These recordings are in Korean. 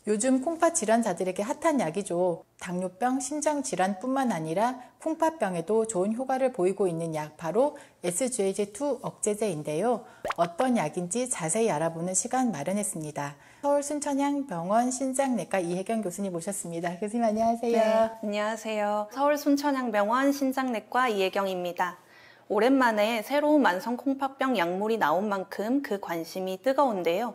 요즘 콩팥 질환자들에게 핫한 약이죠. 당뇨병, 심장질환뿐만 아니라 콩팥병에도 좋은 효과를 보이고 있는 약 바로 SGLT2 억제제인데요. 어떤 약인지 자세히 알아보는 시간 마련했습니다. 서울 순천향병원 신장내과 이혜경 교수님 모셨습니다. 교수님 안녕하세요. 네, 안녕하세요. 서울 순천향병원 신장내과 이혜경입니다. 오랜만에 새로운 만성 콩팥병 약물이 나온 만큼 그 관심이 뜨거운데요.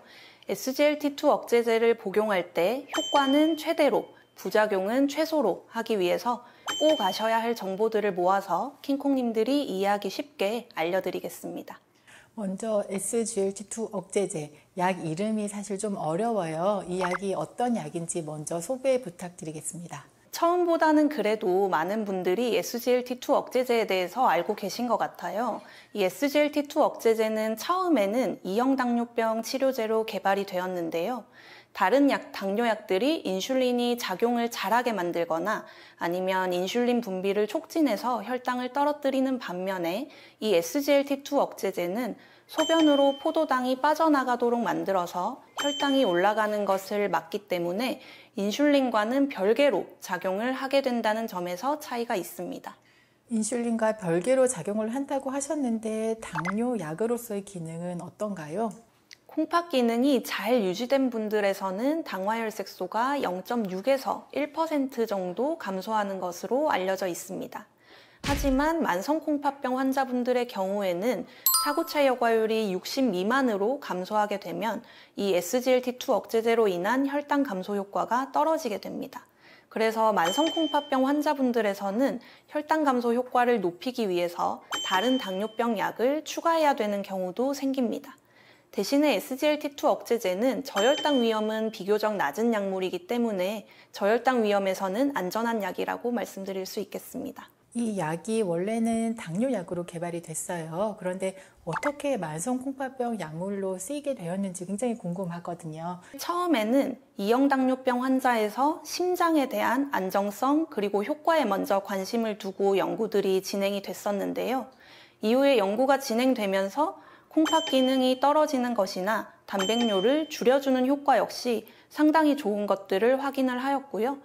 SGLT2 억제제를 복용할 때 효과는 최대로, 부작용은 최소로 하기 위해서 꼭 아셔야 할 정보들을 모아서 킹콩님들이 이해하기 쉽게 알려드리겠습니다. 먼저 SGLT2 억제제, 약 이름이 사실 좀 어려워요. 이 약이 어떤 약인지 먼저 소개 부탁드리겠습니다. 처음보다는 그래도 많은 분들이 SGLT2 억제제에 대해서 알고 계신 것 같아요. 이 SGLT2 억제제는 처음에는 2형 당뇨병 치료제로 개발이 되었는데요. 다른 당뇨약들이 인슐린이 작용을 잘하게 만들거나 아니면 인슐린 분비를 촉진해서 혈당을 떨어뜨리는 반면에 이 SGLT2 억제제는 소변으로 포도당이 빠져나가도록 만들어서 혈당이 올라가는 것을 막기 때문에 인슐린과는 별개로 작용을 하게 된다는 점에서 차이가 있습니다. 인슐린과 별개로 작용을 한다고 하셨는데 당뇨약으로서의 기능은 어떤가요? 콩팥 기능이 잘 유지된 분들에서는 당화혈색소가 0.6에서 1% 정도 감소하는 것으로 알려져 있습니다. 하지만 만성 콩팥병 환자분들의 경우에는 사구체 여과율이 60 미만으로 감소하게 되면 이 SGLT2 억제제로 인한 혈당 감소 효과가 떨어지게 됩니다. 그래서 만성 콩팥병 환자분들에서는 혈당 감소 효과를 높이기 위해서 다른 당뇨병 약을 추가해야 되는 경우도 생깁니다. 대신에 SGLT2 억제제는 저혈당 위험은 비교적 낮은 약물이기 때문에 저혈당 위험에서는 안전한 약이라고 말씀드릴 수 있겠습니다. 이 약이 원래는 당뇨약으로 개발이 됐어요. 그런데 어떻게 만성 콩팥병 약물로 쓰이게 되었는지 굉장히 궁금하거든요. 처음에는 2형 당뇨병 환자에서 심장에 대한 안정성 그리고 효과에 먼저 관심을 두고 연구들이 진행이 됐었는데요. 이후에 연구가 진행되면서 콩팥 기능이 떨어지는 것이나 단백뇨를 줄여주는 효과 역시 상당히 좋은 것들을 확인을 하였고요.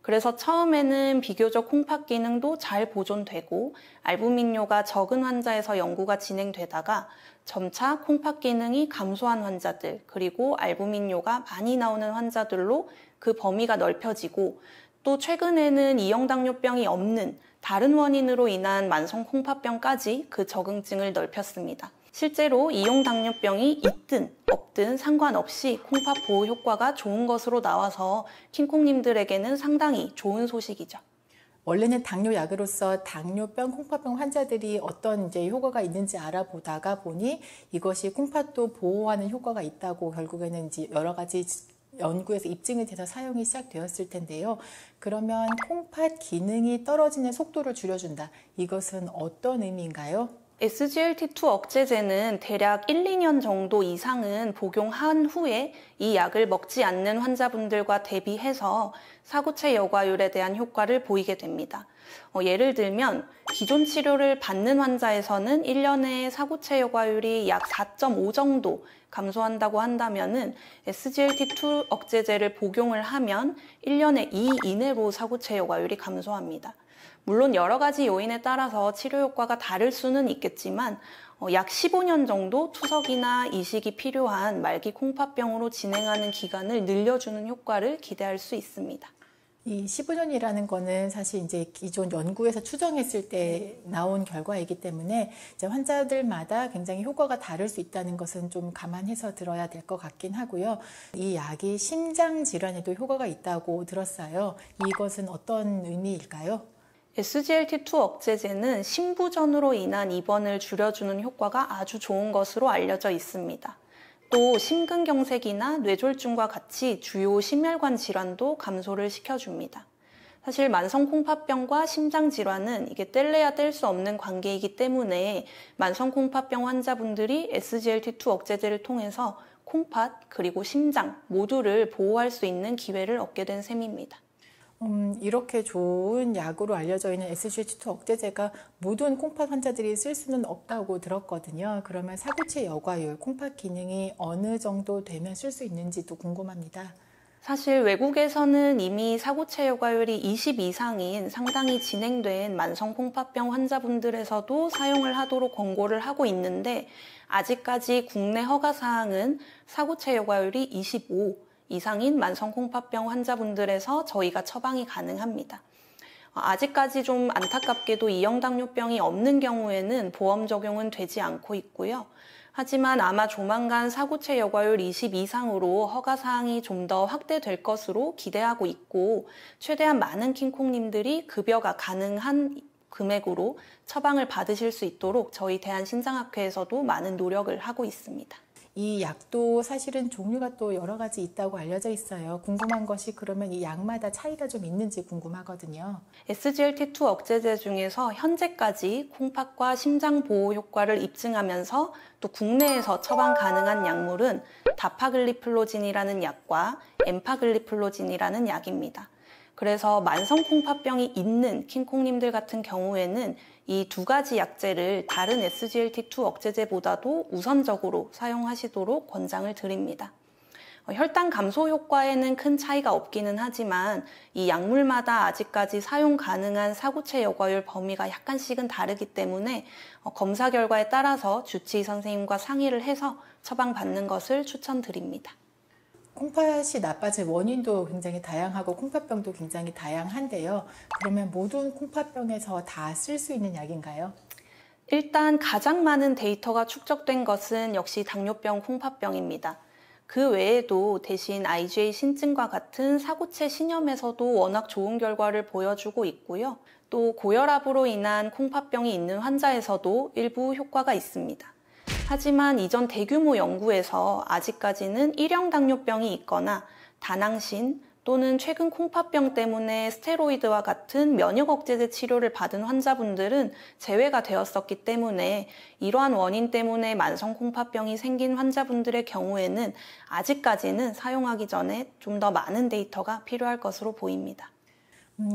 그래서 처음에는 비교적 콩팥 기능도 잘 보존되고 알부민뇨가 적은 환자에서 연구가 진행되다가 점차 콩팥 기능이 감소한 환자들 그리고 알부민뇨가 많이 나오는 환자들로 그 범위가 넓혀지고 또 최근에는 2형 당뇨병이 없는 다른 원인으로 인한 만성 콩팥병까지 그 적응증을 넓혔습니다. 실제로 2형 당뇨병이 있든 없든 상관없이 콩팥 보호 효과가 좋은 것으로 나와서 킹콩님들에게는 상당히 좋은 소식이죠. 원래는 당뇨약으로서 당뇨병, 콩팥병 환자들이 어떤 이제 효과가 있는지 알아보다가 보니 이것이 콩팥도 보호하는 효과가 있다고 결국에는 이제 여러 가지 연구에서 입증이 돼서 사용이 시작되었을 텐데요. 그러면 콩팥 기능이 떨어지는 속도를 줄여준다. 이것은 어떤 의미인가요? SGLT2 억제제는 대략 1, 2년 정도 이상은 복용한 후에 이 약을 먹지 않는 환자분들과 대비해서 사구체 여과율에 대한 효과를 보이게 됩니다. 예를 들면 기존 치료를 받는 환자에서는 1년에 사구체 여과율이 약 4.5 정도 감소한다고 한다면은 SGLT2 억제제를 복용을 하면 1년에 2 이내로 사구체 여과율이 감소합니다. 물론 여러 가지 요인에 따라서 치료 효과가 다를 수는 있겠지만 약 15년 정도 투석이나 이식이 필요한 말기 콩팥병으로 진행하는 기간을 늘려주는 효과를 기대할 수 있습니다. 이 15년이라는 거는 사실 이제 기존 연구에서 추정했을 때 나온 결과이기 때문에 이제 환자들마다 굉장히 효과가 다를 수 있다는 것은 좀 감안해서 들어야 될 것 같긴 하고요. 이 약이 심장 질환에도 효과가 있다고 들었어요. 이것은 어떤 의미일까요? SGLT2 억제제는 심부전으로 인한 입원을 줄여주는 효과가 아주 좋은 것으로 알려져 있습니다. 또 심근경색이나 뇌졸중과 같이 주요 심혈관 질환도 감소를 시켜줍니다. 사실 만성 콩팥병과 심장 질환은 이게 뗄래야 뗄 수 없는 관계이기 때문에 만성 콩팥병 환자분들이 SGLT2 억제제를 통해서 콩팥 그리고 심장 모두를 보호할 수 있는 기회를 얻게 된 셈입니다. 이렇게 좋은 약으로 알려져 있는 SGLT2 억제제가 모든 콩팥 환자들이 쓸 수는 없다고 들었거든요. 그러면 사구체 여과율, 콩팥 기능이 어느 정도 되면 쓸 수 있는지도 궁금합니다. 사실 외국에서는 이미 사고체 여과율이 20 이상인 상당히 진행된 만성 콩팥병 환자분들에서도 사용을 하도록 권고를 하고 있는데 아직까지 국내 허가 사항은 사고체 여과율이 25 이상인 만성 콩팥병 환자분들에서 저희가 처방이 가능합니다. 아직까지 좀 안타깝게도 이형당뇨병이 없는 경우에는 보험 적용은 되지 않고 있고요. 하지만 아마 조만간 사고체 여과율 20 이상으로 허가 사항이 좀 더 확대될 것으로 기대하고 있고 최대한 많은 킹콩님들이 급여가 가능한 금액으로 처방을 받으실 수 있도록 저희 대한신장학회에서도 많은 노력을 하고 있습니다. 이 약도 사실은 종류가 또 여러 가지 있다고 알려져 있어요. 궁금한 것이 그러면 이 약마다 차이가 좀 있는지 궁금하거든요. SGLT2 억제제 중에서 현재까지 콩팥과 심장 보호 효과를 입증하면서 또 국내에서 처방 가능한 약물은 다파글리플로진이라는 약과 엠파글리플로진이라는 약입니다. 그래서 만성 콩팥병이 있는 킹콩님들 같은 경우에는 이 두 가지 약제를 다른 SGLT2 억제제보다도 우선적으로 사용하시도록 권장을 드립니다. 혈당 감소 효과에는 큰 차이가 없기는 하지만 이 약물마다 아직까지 사용 가능한 사고체 여과율 범위가 약간씩은 다르기 때문에 검사 결과에 따라서 주치의 선생님과 상의를 해서 처방받는 것을 추천드립니다. 콩팥이 나빠진 원인도 굉장히 다양하고 콩팥병도 굉장히 다양한데요. 그러면 모든 콩팥병에서 다 쓸 수 있는 약인가요? 일단 가장 많은 데이터가 축적된 것은 역시 당뇨병, 콩팥병입니다. 그 외에도 대신 IgA 신증과 같은 사고체 신염에서도 워낙 좋은 결과를 보여주고 있고요. 또 고혈압으로 인한 콩팥병이 있는 환자에서도 일부 효과가 있습니다. 하지만 이전 대규모 연구에서 아직까지는 일형 당뇨병이 있거나 다낭신 또는 최근 콩팥병 때문에 스테로이드와 같은 면역 억제제 치료를 받은 환자분들은 제외가 되었었기 때문에 이러한 원인 때문에 만성 콩팥병이 생긴 환자분들의 경우에는 아직까지는 사용하기 전에 좀 더 많은 데이터가 필요할 것으로 보입니다.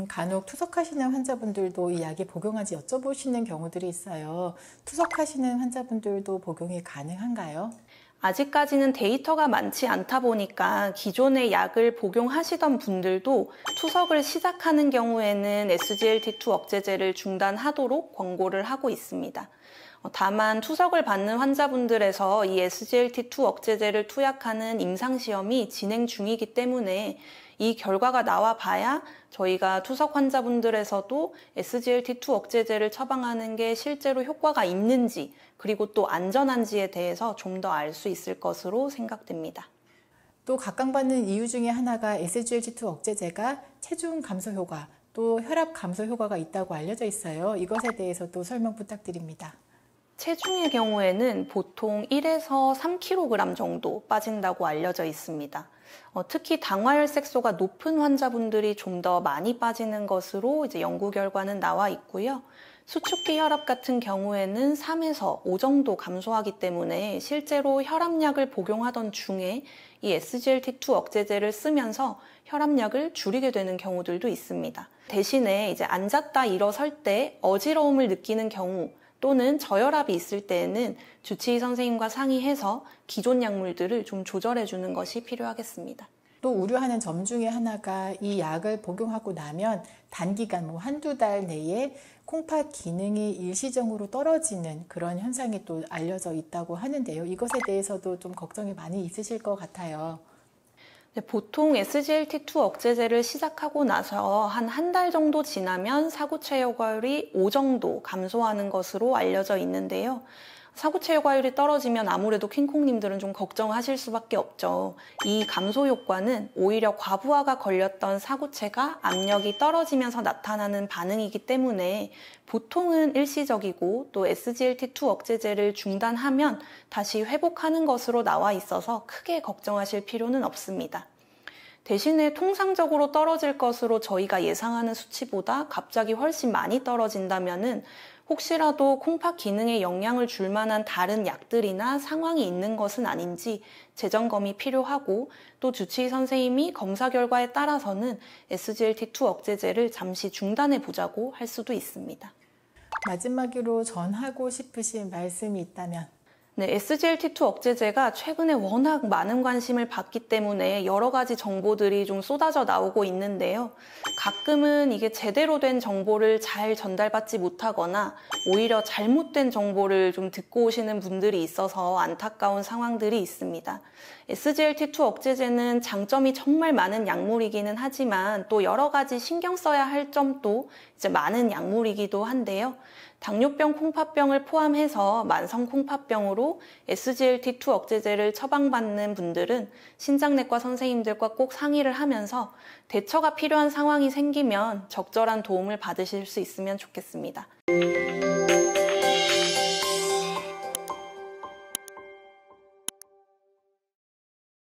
간혹 투석하시는 환자분들도 이 약이 복용한지 여쭤보시는 경우들이 있어요. 투석하시는 환자분들도 복용이 가능한가요? 아직까지는 데이터가 많지 않다 보니까 기존의 약을 복용하시던 분들도 투석을 시작하는 경우에는 SGLT2 억제제를 중단하도록 권고를 하고 있습니다. 다만 투석을 받는 환자분들에서 이 SGLT2 억제제를 투약하는 임상시험이 진행 중이기 때문에 이 결과가 나와 봐야 저희가 투석 환자분들에서도 SGLT2 억제제를 처방하는 게 실제로 효과가 있는지 그리고 또 안전한지에 대해서 좀 더 알 수 있을 것으로 생각됩니다. 또 각광받는 이유 중에 하나가 SGLT2 억제제가 체중 감소 효과, 또 혈압 감소 효과가 있다고 알려져 있어요. 이것에 대해서도 설명 부탁드립니다. 체중의 경우에는 보통 1에서 3kg 정도 빠진다고 알려져 있습니다. 특히 당화혈색소가 높은 환자분들이 좀 더 많이 빠지는 것으로 이제 연구 결과는 나와 있고요. 수축기 혈압 같은 경우에는 3에서 5 정도 감소하기 때문에 실제로 혈압약을 복용하던 중에 이 SGLT2 억제제를 쓰면서 혈압약을 줄이게 되는 경우들도 있습니다. 대신에 이제 앉았다 일어설 때 어지러움을 느끼는 경우 또는 저혈압이 있을 때에는 주치의 선생님과 상의해서 기존 약물들을 좀 조절해 주는 것이 필요하겠습니다. 또 우려하는 점 중에 하나가 이 약을 복용하고 나면 단기간 한두 달 내에 콩팥 기능이 일시적으로 떨어지는 그런 현상이 또 알려져 있다고 하는데요. 이것에 대해서도 좀 걱정이 많이 있으실 것 같아요. 보통 SGLT2 억제제를 시작하고 나서 한 달 정도 지나면 사고체 여과율이 5 정도 감소하는 것으로 알려져 있는데요. 사고체 여과율이 떨어지면 아무래도 킹콩님들은 좀 걱정하실 수밖에 없죠. 이 감소 효과는 오히려 과부하가 걸렸던 사고체가 압력이 떨어지면서 나타나는 반응이기 때문에 보통은 일시적이고 또 SGLT2 억제제를 중단하면 다시 회복하는 것으로 나와 있어서 크게 걱정하실 필요는 없습니다. 대신에 통상적으로 떨어질 것으로 저희가 예상하는 수치보다 갑자기 훨씬 많이 떨어진다면은 혹시라도 콩팥 기능에 영향을 줄 만한 다른 약들이나 상황이 있는 것은 아닌지 재점검이 필요하고 또 주치의 선생님이 검사 결과에 따라서는 SGLT2 억제제를 잠시 중단해 보자고 할 수도 있습니다. 마지막으로 전하고 싶으신 말씀이 있다면? 네, SGLT2 억제제가 최근에 워낙 많은 관심을 받기 때문에 여러 가지 정보들이 좀 쏟아져 나오고 있는데요. 가끔은 이게 제대로 된 정보를 잘 전달받지 못하거나 오히려 잘못된 정보를 좀 듣고 오시는 분들이 있어서 안타까운 상황들이 있습니다. SGLT2 억제제는 장점이 정말 많은 약물이기는 하지만 또 여러 가지 신경 써야 할 점도 이제 많은 약물이기도 한데요. 당뇨병, 콩팥병을 포함해서 만성 콩팥병으로 SGLT2 억제제를 처방받는 분들은 신장내과 선생님들과 꼭 상의를 하면서 대처가 필요한 상황이 생기면 적절한 도움을 받으실 수 있으면 좋겠습니다.